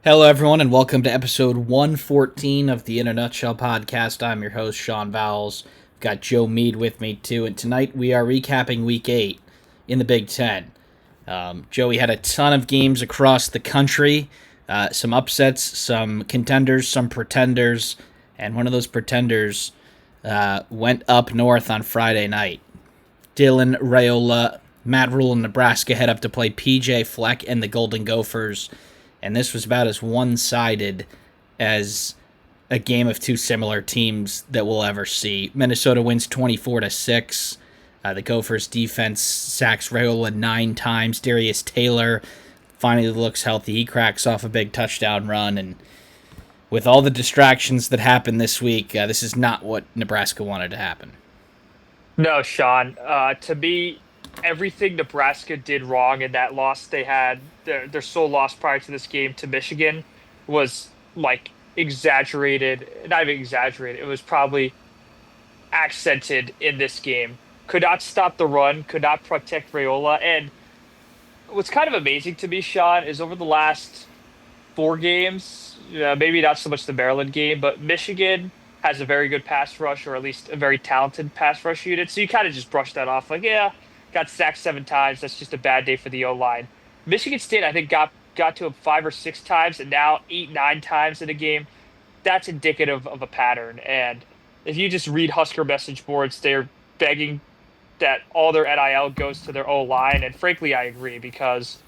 Hello, everyone, and welcome to episode 114 of the In a Nutshell podcast. I'm your host, Sean Vowells. I've got Joe Meade with me, too, and tonight we are recapping Week 8 in the Big Ten. Joey had a ton of games across the country, some upsets, some contenders, some pretenders, and one of those pretenders went up north on Friday night. Dylan Raiola, Matt Rule in Nebraska head up to play PJ Fleck and the Golden Gophers, and this was about as one-sided as a game of two similar teams that we'll ever see. Minnesota wins 24-6. The Gophers defense sacks Raiola 9 times. Darius Taylor finally looks healthy. He cracks off a big touchdown run, and with all the distractions that happened this week, this is not what Nebraska wanted to happen. No, Sean. To me, everything Nebraska did wrong in that loss they had, their sole loss prior to this game to Michigan, was like exaggerated. Not even exaggerated. It was probably accented in this game. Could not stop the run, could not protect Raiola. And what's kind of amazing to me, Sean, is over the last 4 games, maybe not so much the Maryland game, but Michigan has a very good pass rush, or at least a very talented pass rush unit. So you kind of just brush that off, like, yeah, got sacked 7 times. That's just a bad day for the O line. Michigan State, I think, got to him 5 or 6 times, and now 8, 9 times in a game. That's indicative of a pattern. And if you just read Husker message boards, they're begging that all their NIL goes to their O line. And frankly, I agree because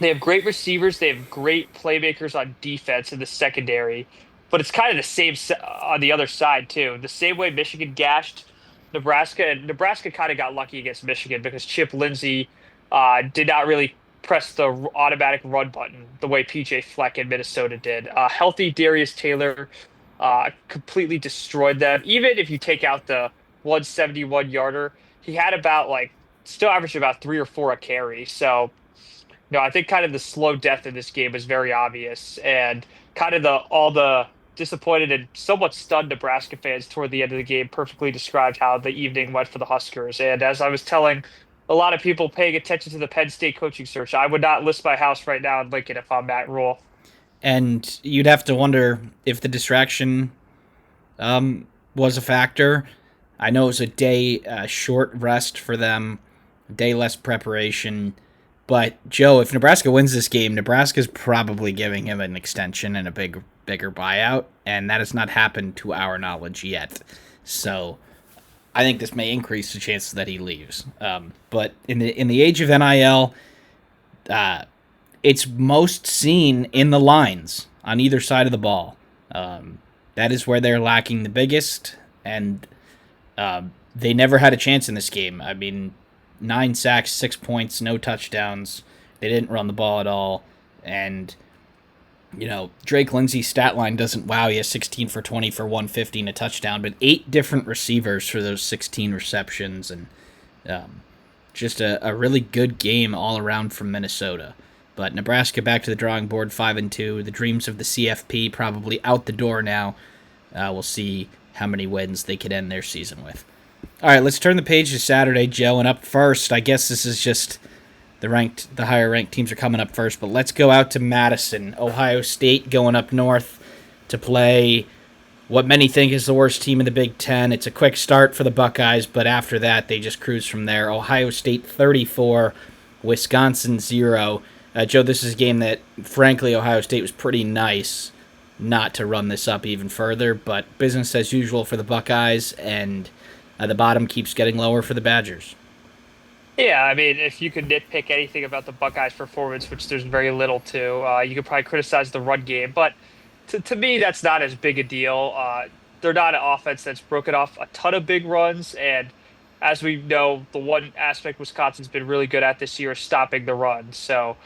they have great receivers. They have great playmakers on defense in the secondary, but it's kind of the same on the other side too. The same way Michigan gashed Nebraska, and Nebraska kind of got lucky against Michigan because Chip Lindsey did not really press the automatic run button the way PJ Fleck in Minnesota did. Healthy Darius Taylor completely destroyed them. Even if you take out the 171 yarder, he had about like still averaged about 3 or 4 a carry. So no, I think kind of the slow death in this game is very obvious, and kind of the all the disappointed and somewhat stunned Nebraska fans toward the end of the game perfectly described how the evening went for the Huskers. And as I was telling a lot of people paying attention to the Penn State coaching search, I would not list my house right now in Lincoln if I'm Matt Rule. And you'd have to wonder if the distraction was a factor. I know it was a day short rest for them, a day less preparation. But Joe, if Nebraska wins this game, Nebraska's probably giving him an extension and a bigger buyout, and that has not happened to our knowledge yet. So I think this may increase the chances that he leaves. But in the age of NIL, uh, it's most seen in the lines on either side of the ball. That is where they're lacking the biggest, and they never had a chance in this game. I mean, 9 sacks, 6 points, no touchdowns. They didn't run the ball at all. And, Drake Lindsey's stat line doesn't wow you, 16 for 20 for 150 and a touchdown, but 8 different receivers for those 16 receptions. And just a really good game all around from Minnesota. But Nebraska back to the drawing board, 5-2. The dreams of the CFP probably out the door now. We'll see how many wins they could end their season with. All right, let's turn the page to Saturday, Joe. And up first, I guess this is just the higher ranked teams are coming up first. But let's go out to Madison, Ohio State, going up north to play what many think is the worst team in the Big Ten. It's a quick start for the Buckeyes, but after that, they just cruise from there. Ohio State 34, Wisconsin 0. Joe, this is a game that, frankly, Ohio State was pretty nice not to run this up even further, but business as usual for the Buckeyes, and the bottom keeps getting lower for the Badgers. Yeah, I mean, if you could nitpick anything about the Buckeyes' performance, which there's very little to, you could probably criticize the run game. But to me, that's not as big a deal. They're not an offense that's broken off a ton of big runs. And as we know, the one aspect Wisconsin's been really good at this year is stopping the run. So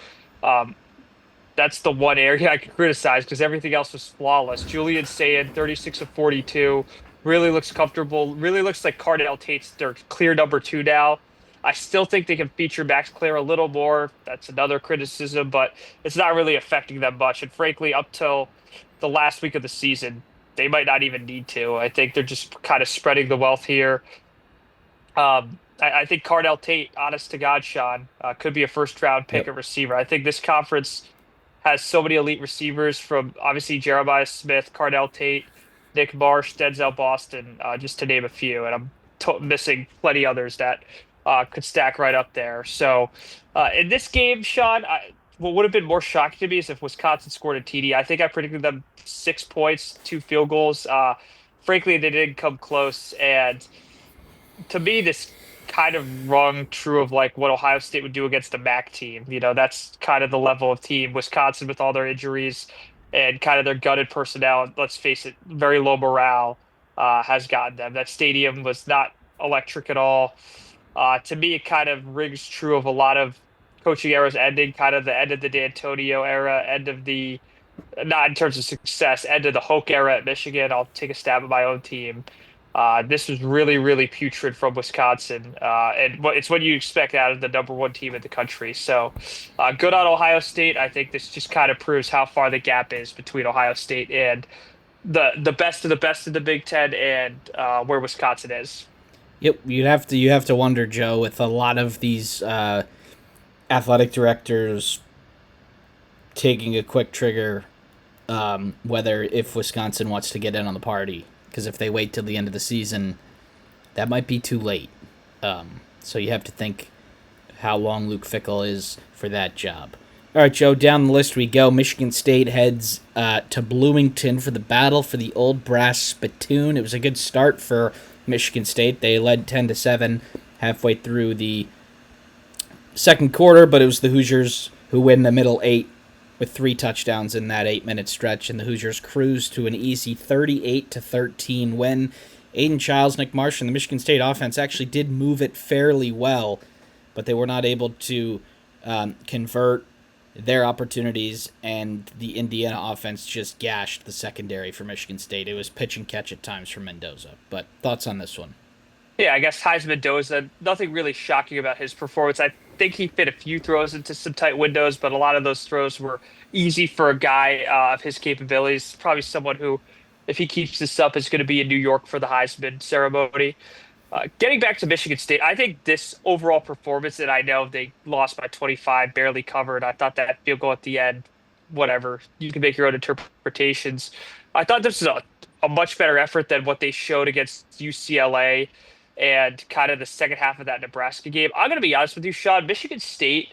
um, that's the one area I could criticize because everything else was flawless. Julian Sayin, 36 of 42, really looks comfortable. Really looks like Cardell Tate's their clear number 2 now. I still think they can feature Max Clare a little more. That's another criticism, but it's not really affecting them much. And frankly, up till the last week of the season, they might not even need to. I think they're just kind of spreading the wealth here. I think Cardell Tate, honest to God, Sean, could be a first round pick Yep. at receiver. I think this conference has so many elite receivers from obviously Jeremiah Smith, Cardell Tate, Nick Marsh, Denzel Boston, just to name a few. And I'm missing plenty others that could stack right up there. So in this game, Sean, what would have been more shocking to me is if Wisconsin scored a TD. I think I predicted them 6 points, 2 field goals. Frankly, they didn't come close. And to me, this kind of rung true of like what Ohio State would do against the MAC team. That's kind of the level of team. Wisconsin, with all their injuries and kind of their gutted personnel, let's face it, very low morale, has gotten them. That stadium was not electric at all. To me, it kind of rings true of a lot of coaching eras ending, kind of the end of the D'Antonio era, end of the not in terms of success, end of the Hoke era at Michigan. I'll take a stab at my own team. This was really, really putrid from Wisconsin, and it's what you expect out of the number one team in the country. So, good on Ohio State. I think this just kind of proves how far the gap is between Ohio State and the best of the best in the Big Ten and where Wisconsin is. Yep, you have to wonder, Joe, with a lot of these athletic directors taking a quick trigger, whether if Wisconsin wants to get in on the party, because if they wait till the end of the season, that might be too late. So you have to think how long Luke Fickell is for that job. All right, Joe, down the list we go. Michigan State heads to Bloomington for the battle for the Old Brass Spittoon. It was a good start for Michigan State. They led 10-7 halfway through the second quarter, but it was the Hoosiers who win the middle eight with 3 touchdowns in that 8-minute stretch, and the Hoosiers cruised to an easy 38-13 win. Aiden Childs, Nick Marsh, and the Michigan State offense actually did move it fairly well, but they were not able to convert their opportunities, and the Indiana offense just gashed the secondary for Michigan State. It was pitch and catch at times for Mendoza. But thoughts on this one? Yeah, I guess Heisman Mendoza, nothing really shocking about his performance. I think he fit a few throws into some tight windows, but a lot of those throws were easy for a guy of his capabilities. Probably someone who, if he keeps this up, is going to be in New York for the Heisman ceremony. Getting back to Michigan State, I think this overall performance, and I know they lost by 25, barely covered. I thought that field goal at the end, whatever, you can make your own interpretations. I thought this was a much better effort than what they showed against UCLA and kind of the second half of that Nebraska game. I'm going to be honest with you, Sean. Michigan State,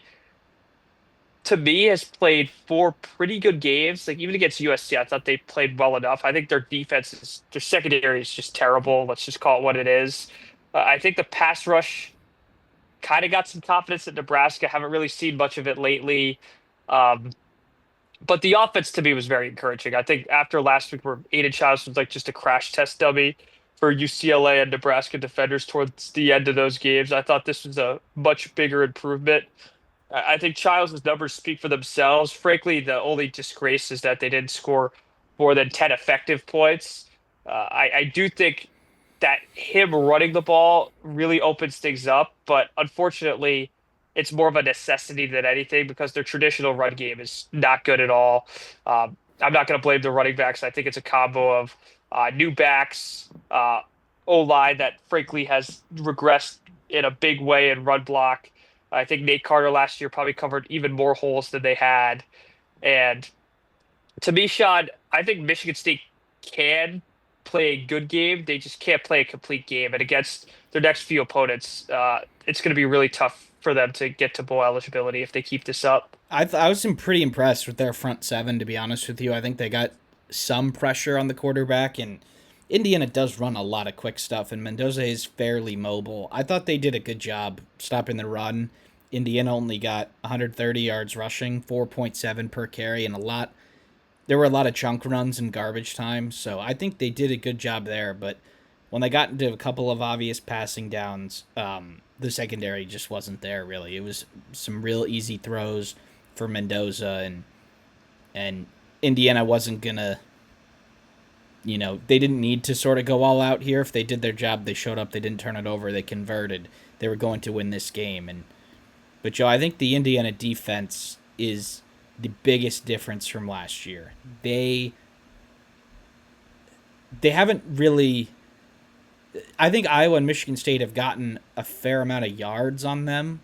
to me, has played 4 pretty good games. Like even against USC, I thought they played well enough. I think their secondary is just terrible. Let's just call it what it is. I think the pass rush kind of got some confidence at Nebraska. Haven't really seen much of it lately. Um, but the offense to me was very encouraging. I think after last week, where Aiden Childs was like just a crash test dummy for UCLA and Nebraska defenders towards the end of those games, I thought this was a much bigger improvement. I think Childs' numbers speak for themselves. Frankly, the only disgrace is that they didn't score more than 10 effective points. I do think that him running the ball really opens things up, but unfortunately, it's more of a necessity than anything because their traditional run game is not good at all. I'm not going to blame the running backs. I think it's a combo of new backs, O-line that frankly has regressed in a big way in run block. I think Nate Carter last year probably covered even more holes than they had. And to me, Sean, I think Michigan State can play a good game. They just can't play a complete game. And against their next few opponents, it's going to be really tough for them to get to bowl eligibility if they keep this up. I was pretty impressed with their front seven, to be honest with you. I think they got some pressure on the quarterback, and Indiana does run a lot of quick stuff, and Mendoza is fairly mobile. I thought they did a good job stopping the run. Indiana only got 130 yards rushing, 4.7 per carry, and there were a lot of chunk runs and garbage time, so I think they did a good job there, but when they got into a couple of obvious passing downs, the secondary just wasn't there, really. It was some real easy throws for Mendoza, and Indiana wasn't going to, they didn't need to sort of go all out here. If they did their job, they showed up, they didn't turn it over, they converted. They were going to win this game. But, Joe, I think the Indiana defense is the biggest difference from last year. They haven't really. I think Iowa and Michigan State have gotten a fair amount of yards on them,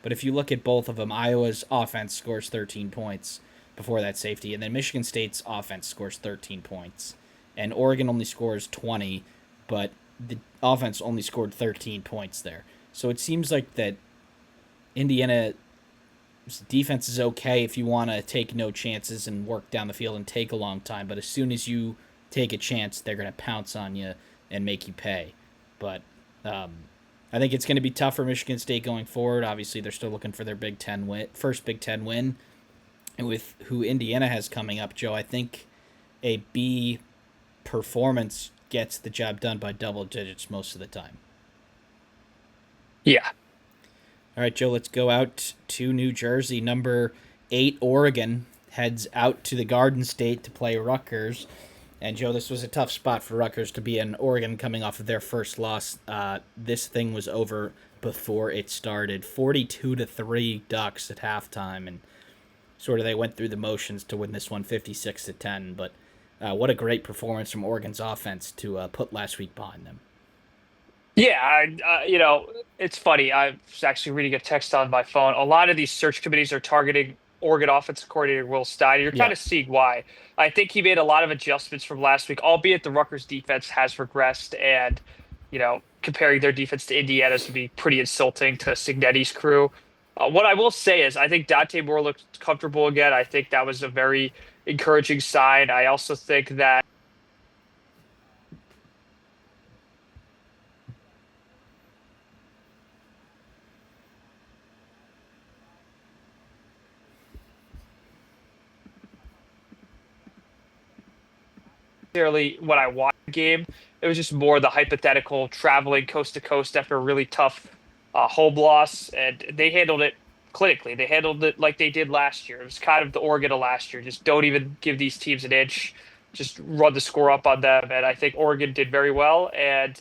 but if you look at both of them, Iowa's offense scores 13 points, before that safety. And then Michigan State's offense scores 13 points. And Oregon only scores 20, but the offense only scored 13 points there. So it seems like that Indiana's defense is okay if you want to take no chances and work down the field and take a long time. But as soon as you take a chance, they're going to pounce on you and make you pay. But I think it's going to be tough for Michigan State going forward. Obviously, they're still looking for their first Big Ten win. And with who Indiana has coming up, Joe, I think a B performance gets the job done by double digits most of the time. Yeah. All right, Joe, let's go out to New Jersey. Number 8, Oregon, heads out to the Garden State to play Rutgers. And, Joe, this was a tough spot for Rutgers to be in. Oregon coming off of their first loss. This thing was over before it started. 42-3 Ducks at halftime. And sort of they went through the motions to win this one 56-10. But what a great performance from Oregon's offense to put last week behind them. Yeah, it's funny. I was actually reading a text on my phone. A lot of these search committees are targeting Oregon offensive coordinator Will Stein. You're kind Yeah. of seeing why. I think he made a lot of adjustments from last week, albeit the Rutgers defense has regressed, and comparing their defense to Indiana's would be pretty insulting to Signetti's crew. What I will say is, I think Dante Moore looked comfortable again. I think that was a very encouraging sign. I also think that necessarily when I watched the game. It was just more the hypothetical traveling coast to coast after a really tough home loss, and they handled it clinically. They handled it like they did last year. It was kind of the Oregon of last year. Just don't even give these teams an inch. Just run the score up on them, and I think Oregon did very well. And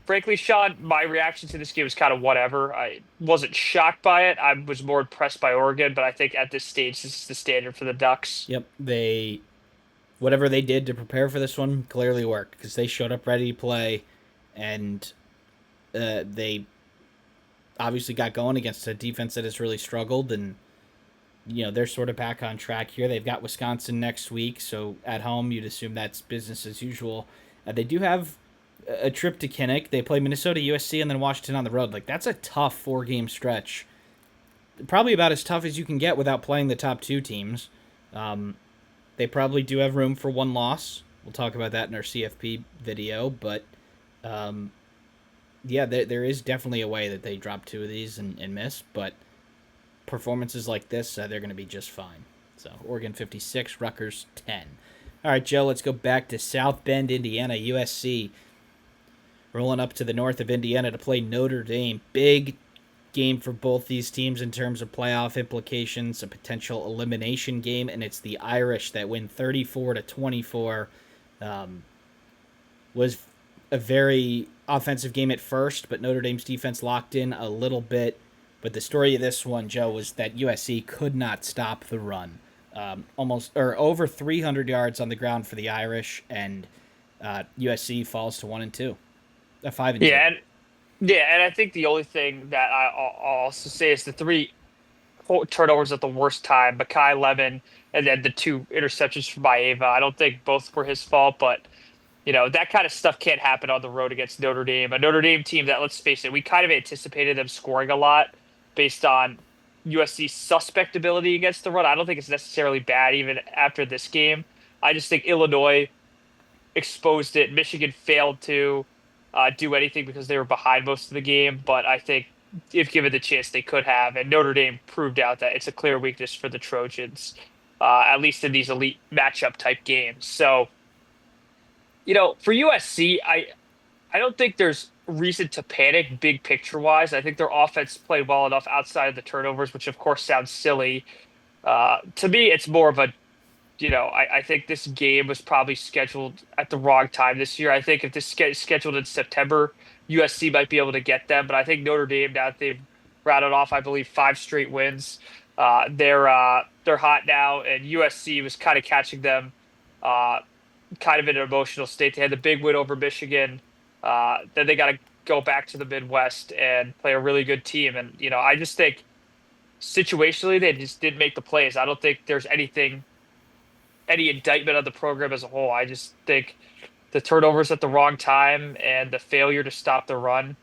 frankly, Sean, my reaction to this game was kind of whatever. I wasn't shocked by it. I was more impressed by Oregon, but I think at this stage, this is the standard for the Ducks. Yep, whatever they did to prepare for this one clearly worked because they showed up ready to play, and they obviously got going against a defense that has really struggled, and they're sort of back on track here. They've got Wisconsin next week, so at home you'd assume that's business as usual. They do have a trip to Kinnick. They play Minnesota, USC, and then Washington on the road. Like, that's a tough 4-game stretch. Probably about as tough as you can get without playing the top 2 teams. They probably do have room for one loss. We'll talk about that in our CFP video, but yeah, there is definitely a way that they drop 2 of these and miss, but performances like this, they're going to be just fine. So Oregon 56, Rutgers 10. All right, Joe, let's go back to South Bend, Indiana. USC rolling up to the north of Indiana to play Notre Dame. Big game for both these teams in terms of playoff implications, a potential elimination game, and it's the Irish that win 34-24. Was a very offensive game at first, but Notre Dame's defense locked in a little bit. But the story of this one, Joe, was that USC could not stop the run. Over 300 yards on the ground for the Irish, and USC falls to 1-2, 5-2. And I think the only thing that I'll also say is the 3 turnovers at the worst time, Makai Lemon, and then the 2 interceptions from Maeva. I don't think both were his fault, but that kind of stuff can't happen on the road against Notre Dame. A Notre Dame team that, let's face it, we kind of anticipated them scoring a lot based on USC's suspect ability against the run. I don't think it's necessarily bad even after this game. I just think Illinois exposed it. Michigan failed to do anything because they were behind most of the game. But I think if given the chance, they could have. And Notre Dame proved out that it's a clear weakness for the Trojans, at least in these elite matchup type games. So, for USC, I don't think there's reason to panic big picture wise. I think their offense played well enough outside of the turnovers, which of course sounds silly. To me, it's more of a, I think this game was probably scheduled at the wrong time this year. I think if this scheduled in September, USC might be able to get them. But I think Notre Dame, now that they've rounded off, I believe, 5 straight wins, they're hot now, and USC was kind of catching them kind of in an emotional state. They had the big win over Michigan. Then they got to go back to the Midwest and play a really good team. And, I just think situationally, they just didn't make the plays. I don't think there's any indictment of the program as a whole. I just think the turnovers at the wrong time and the failure to stop the run.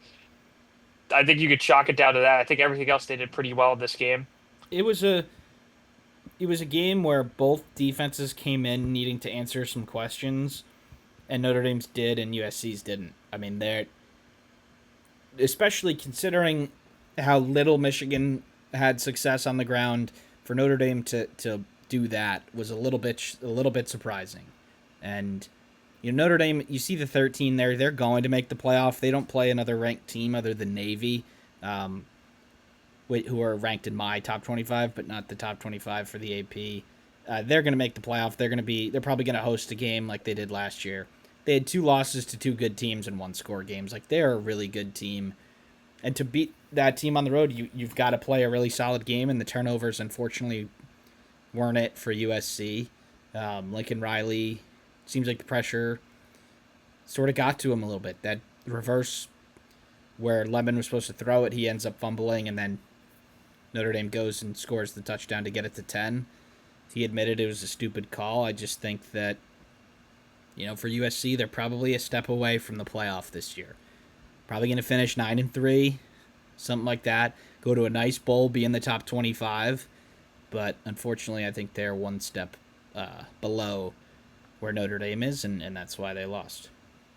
I think you could chalk it down to that. I think everything else they did pretty well in this game. It was a it was a game where both defenses came in needing to answer some questions, and Notre Dame's did and USC's didn't. I mean, they're especially considering how little Michigan had success on the ground. For Notre Dame to do that was a little bit surprising, and Notre Dame. You see the 13 there; they're going to make the playoff. They don't play another ranked team other than Navy, um, who are ranked in my top 25, but not the top 25 for the AP. They're going to make the playoff. They're probably going to host a game like they did last year. They had two losses to two good teams in one score games. Like they're a really good team, and to beat that team on the road, you've got to play a really solid game. And the turnovers, unfortunately, weren't it for USC. Lincoln Riley seems like the pressure sort of got to him a little bit. That reverse where Lemon was supposed to throw it, he ends up fumbling, and then Notre Dame goes and scores the touchdown to get it to 10. He admitted it was a stupid call. I just think that, for USC, they're probably a step away from the playoff this year. Probably going to finish 9-3, something like that. Go to a nice bowl, be in the top 25. But unfortunately, I think they're one step below where Notre Dame is, and that's why they lost.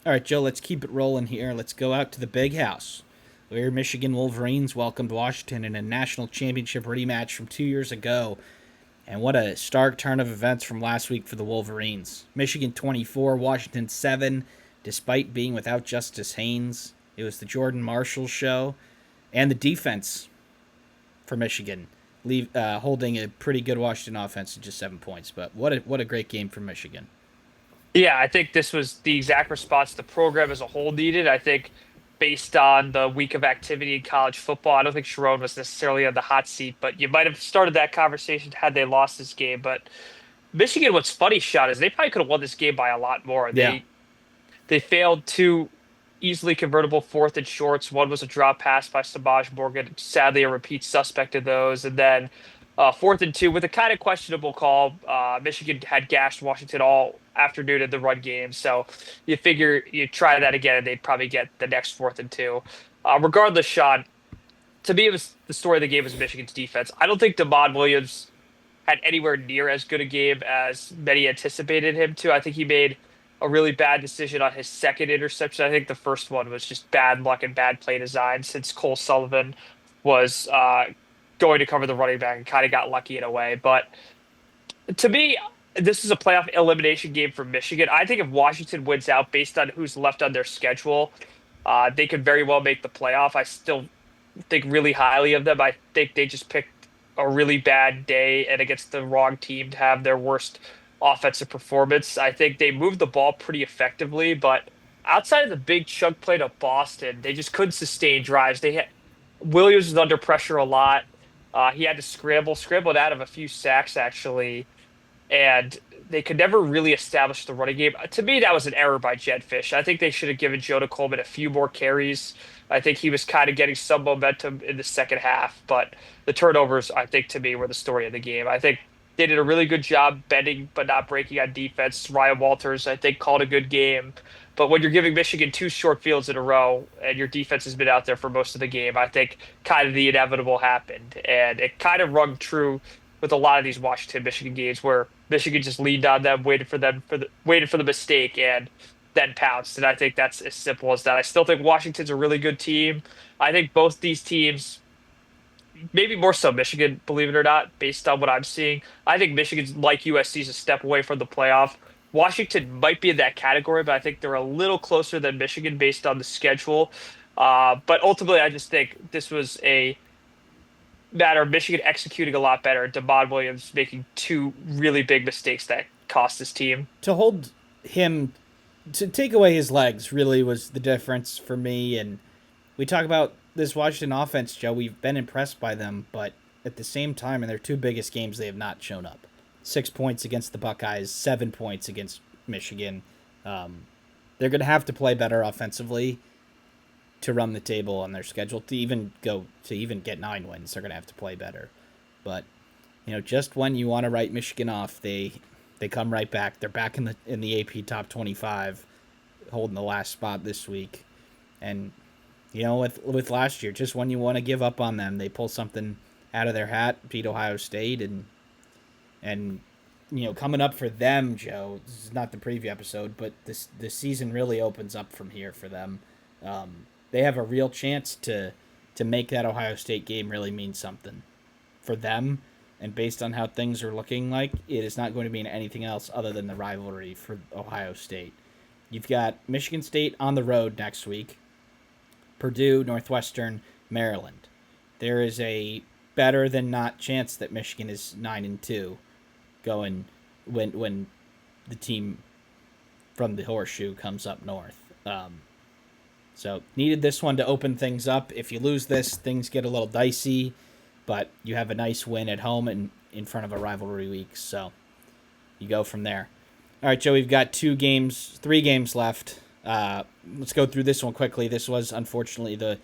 All right, Joe, let's keep it rolling here. Let's go out to the big house, where Michigan Wolverines welcomed Washington in a national championship rematch from 2 years ago. And what a stark turn of events from last week for the Wolverines. Michigan 24, Washington 7, despite being without Justice Haynes. It was the Jordan Marshall show. And the defense for Michigan, holding a pretty good Washington offense to just 7 points. But what a great game for Michigan. Yeah, I think this was the exact response the program as a whole needed. I think based on the week of activity in college football, I don't think Sharon was necessarily on the hot seat, but you might have started that conversation had they lost this game. But Michigan, what's funny, Shot, is they probably could have won this game by a lot more. Yeah. They failed two easily convertible fourth and shorts. One was a drop pass by Samaj Morgan, sadly a repeat suspect of those, and then fourth and two with a kind of questionable call. Michigan had gashed Washington all afternoon in the run game, so you figure you try that again, and they'd probably get the next fourth and two. Regardless, Sean, to me, it was the story of the game was Michigan's defense. I don't think Damon Williams had anywhere near as good a game as many anticipated him to. I think he made a really bad decision on his second interception. I think the first one was just bad luck and bad play design since Cole Sullivan was going to cover the running back and kind of got lucky in a way. But to me, this is a playoff elimination game for Michigan. I think if Washington wins out based on who's left on their schedule, they could very well make the playoff. I still think really highly of them. I think they just picked a really bad day and against the wrong team to have their worst offensive performance. I think they moved the ball pretty effectively, but outside of the big chunk play to Boston, they just couldn't sustain drives. Williams was under pressure a lot. He had to scrambled out of a few sacks actually, and they could never really establish the running game. To me, that was an error by Jed Fish. I think they should have given Jonah Coleman a few more carries. I think he was kind of getting some momentum in the second half, but the turnovers, I think, to me, were the story of the game. I think they did a really good job bending but not breaking on defense. Ryan Walters, I think, called a good game. But when you're giving Michigan two short fields in a row and your defense has been out there for most of the game, I think kind of the inevitable happened. And it kind of rung true with a lot of these Washington Michigan games where Michigan just leaned on them, waited for the mistake, and then pounced. And I think that's as simple as that. I still think Washington's a really good team. I think both these teams, maybe more so Michigan, believe it or not, based on what I'm seeing. I think Michigan's like USC's a step away from the playoff. Washington might be in that category, but I think they're a little closer than Michigan based on the schedule. But ultimately, I just think this was a matter of Michigan executing a lot better, Damon Williams making two really big mistakes that cost his team. To hold him, to take away his legs, really was the difference for me. And we talk about this Washington offense, Joe. We've been impressed by them, but at the same time, in their two biggest games, they have not shown up. 6 points against the Buckeyes, 7 points against Michigan. They're going to have to play better offensively to run the table on their schedule to even get 9 wins. They're going to have to play better. But just when you want to write Michigan off, they come right back. They're back in the AP top 25, holding the last spot this week. And with last year, just when you want to give up on them, they pull something out of their hat, beat Ohio State, and coming up for them, Joe. This is not the preview episode, but this season really opens up from here for them. They have a real chance to make that Ohio State game really mean something for them. And based on how things are looking like, it is not going to mean anything else other than the rivalry for Ohio State. You've got Michigan State on the road next week, Purdue, Northwestern, Maryland. There is a better than not chance that Michigan is 9-2 going when the team from the horseshoe comes up north. So needed this one to open things up. If you lose this, things get a little dicey, but you have a nice win at home and in front of a rivalry week. So you go from there. All right, Joe, we've got 3 games left. Let's go through this one quickly. This was unfortunately the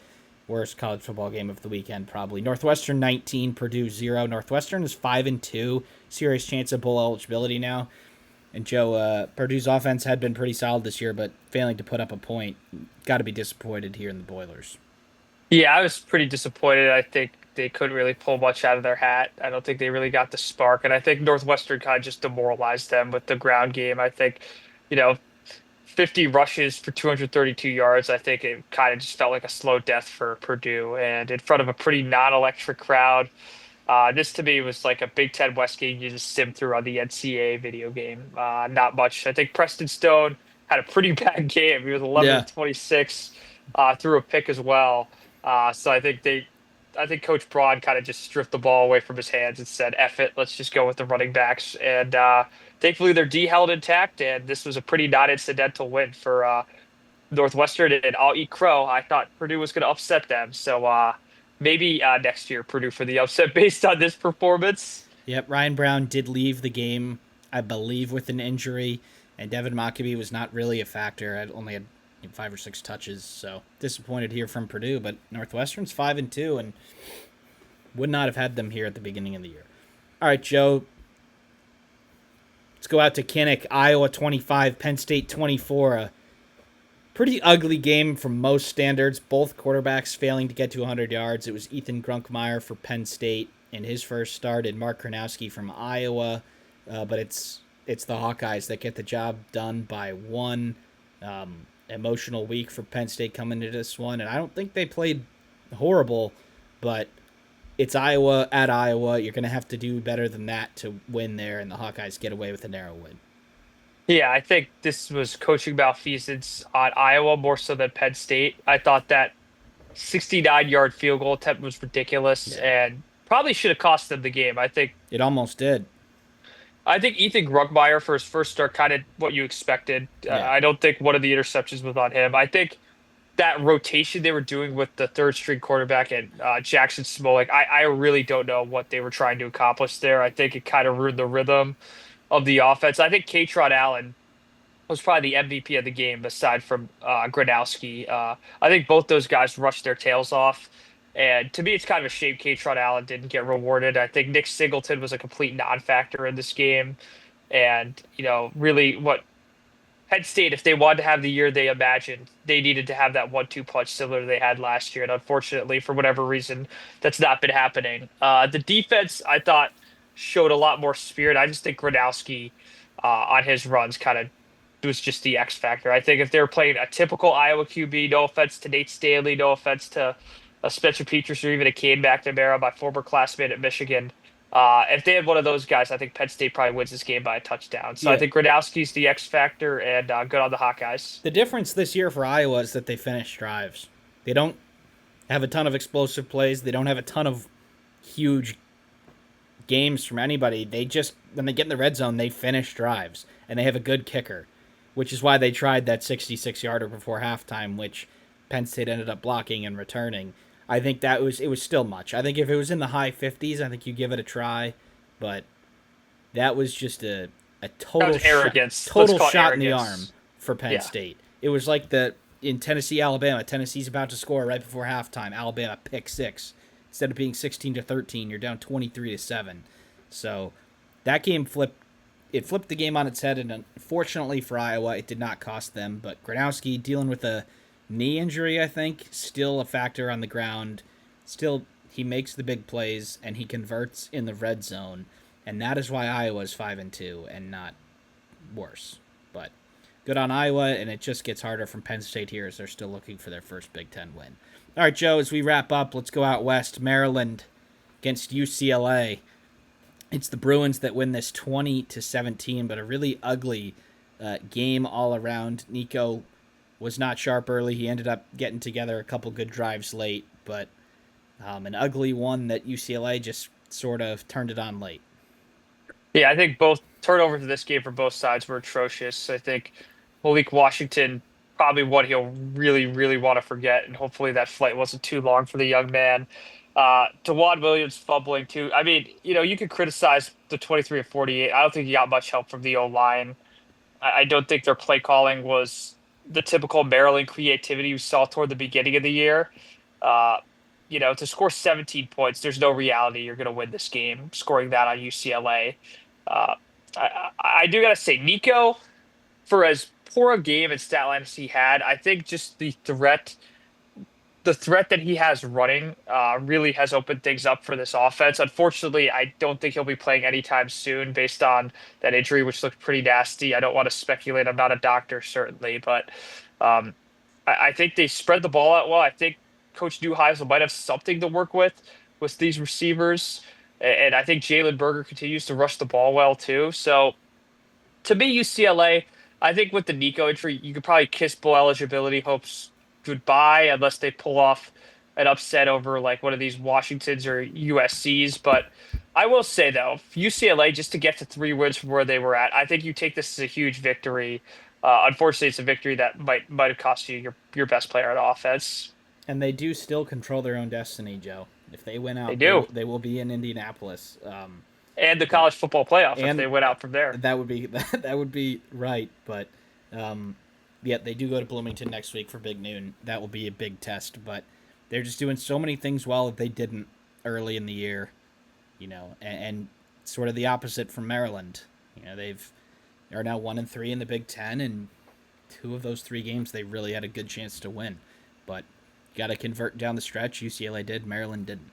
worst college football game of the weekend, probably. Northwestern 19, Purdue 0. Northwestern is 5-2, serious chance of bowl eligibility now. And Joe, Purdue's offense had been pretty solid this year, but failing to put up a point. Got to be disappointed here in the Boilers. Yeah, I was pretty disappointed. I think they couldn't really pull much out of their hat. I don't think they really got the spark, and I think Northwestern kind of just demoralized them with the ground game. I think, you know, 50 rushes for 232 yards. I think it kind of just felt like a slow death for Purdue, and in front of a pretty non-electric crowd. This to me was like a Big Ten West game you just sim through on the NCAA video game. Not much. I think Preston Stone had a pretty bad game. He was 11 Yeah. of 26, threw a pick as well. So I think Coach Braun kind of just stripped the ball away from his hands and said, "Eff it, let's just go with the running backs." And thankfully, their D held intact, and this was a pretty non-incidental win for Northwestern. And I'll eat crow. I thought Purdue was going to upset them, so maybe next year Purdue for the upset based on this performance. Yep, Ryan Brown did leave the game, I believe, with an injury, and Devin Mockabee was not really a factor. I only had 5 or 6 touches, so disappointed here from Purdue. But Northwestern's 5-2, and would not have had them here at the beginning of the year. All right, Joe. Let's go out to Kinnick. Iowa 25, Penn State 24. A pretty ugly game from most standards. Both quarterbacks failing to get to 100 yards. It was Ethan Grunkmeyer for Penn State in his first start, and Mark Kronowski from Iowa. But it's the Hawkeyes that get the job done by one. Emotional week for Penn State coming into this one, and I don't think they played horrible, but it's Iowa at Iowa. You're going to have to do better than that to win there, and the Hawkeyes get away with a narrow win. Yeah, I think this was coaching malfeasance on Iowa more so than Penn State. I thought that 69-yard field goal attempt was ridiculous Yeah. and probably should have cost them the game. It almost did. I think Ethan Grugmeyer for his first start kind of what you expected. Yeah. I don't think one of the interceptions was on him. I think that rotation they were doing with the third string quarterback and Jackson Smolik, I really don't know what they were trying to accomplish there. I think it kind of ruined the rhythm of the offense. I think Katron Allen was probably the MVP of the game aside from Gronowski. I think both those guys rushed their tails off. And to me, it's kind of a shame Katron Allen didn't get rewarded. I think Nick Singleton was a complete non-factor in this game. And, really what Penn State, if they wanted to have the year they imagined, they needed to have that 1-2 punch similar to they had last year. And unfortunately, for whatever reason, that's not been happening. The defense, I thought, showed a lot more spirit. I just think Gronowski on his runs kind of was just the X factor. I think if they were playing a typical Iowa QB, no offense to Nate Stanley, no offense to Spencer Petras or even a Cade McNamara, my former classmate at Michigan, if they had one of those guys, I think Penn State probably wins this game by a touchdown. So Yeah. I think Gronowski's the X factor, and good on the Hawkeyes. The difference this year for Iowa is that they finish drives. They don't have a ton of explosive plays. They don't have a ton of huge games from anybody. They just, when they get in the red zone, they finish drives, and they have a good kicker, which is why they tried that 66-yarder before halftime, which Penn State ended up blocking and returning. I think it was still much. I think if it was in the high 50s, I think you give it a try, but that was just a total That was arrogance. total Let's call it shot in the arrogance. arm for Penn Yeah. State. It was like in Tennessee, Alabama. Tennessee's about to score right before halftime. Alabama pick 6. instead of being 16-13, you're down 23-7. So that game flipped. It flipped the game on its head, and unfortunately for Iowa, it did not cost them. But Gronowski dealing with a knee injury, I think, still a factor on the ground. Still, he makes the big plays and he converts in the red zone, and that is why Iowa is 5-2 and not worse. But good on Iowa, and it just gets harder from Penn State here as they're still looking for their first Big Ten win. All right, Joe, as we wrap up, let's go out west. Maryland against UCLA. It's the Bruins that win this 20-17, but a really ugly game all around. Nico was not sharp early. He ended up getting together a couple good drives late, but an ugly one that UCLA just sort of turned it on late. Yeah, I think both turnovers in this game for both sides were atrocious. I think Malik Washington probably what he'll really, really want to forget, and hopefully that flight wasn't too long for the young man. Dewan Williams fumbling too. I mean, you could criticize the 23 of 48. I don't think he got much help from the O line. I don't think their play calling was the typical Maryland creativity we saw toward the beginning of the year. Uh, to score 17 points, there's no reality you're going to win this game scoring that on UCLA. Uh, I do got to say, Nico, for as poor a game and stat line as he had, I think just the threat that he has running really has opened things up for this offense. Unfortunately, I don't think he'll be playing anytime soon based on that injury, which looked pretty nasty. I don't want to speculate. I'm not a doctor, certainly, but um, I think they spread the ball out well. I think Coach Neuheisel might have something to work with these receivers. And I think Jalen Berger continues to rush the ball well, too. So to me, UCLA, I think with the Nico entry, you could probably kiss bowl eligibility hopes goodbye unless they pull off an upset over like one of these Washingtons or USCs. But I will say though, UCLA just to get to 3 wins from where they were at, I think you take this as a huge victory. Unfortunately, it's a victory that might have cost you your best player on offense. And they do still control their own destiny, Joe. If they win They out, do, they will be in Indianapolis. and the But college football playoff if and they went out from there. that would be that would be right. But um, yeah, they do go to Bloomington next week for Big Noon. That will be a big test. But they're just doing so many things well that they didn't early in the year, and sort of the opposite from Maryland. They're now 1-3 in the Big Ten, and 2 of those 3 games they really had a good chance to win. But got to convert down the stretch. UCLA did. Maryland didn't.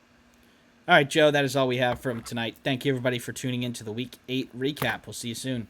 All right, Joe, that is all we have from tonight. Thank you, everybody, for tuning in to the Week 8 recap. We'll see you soon.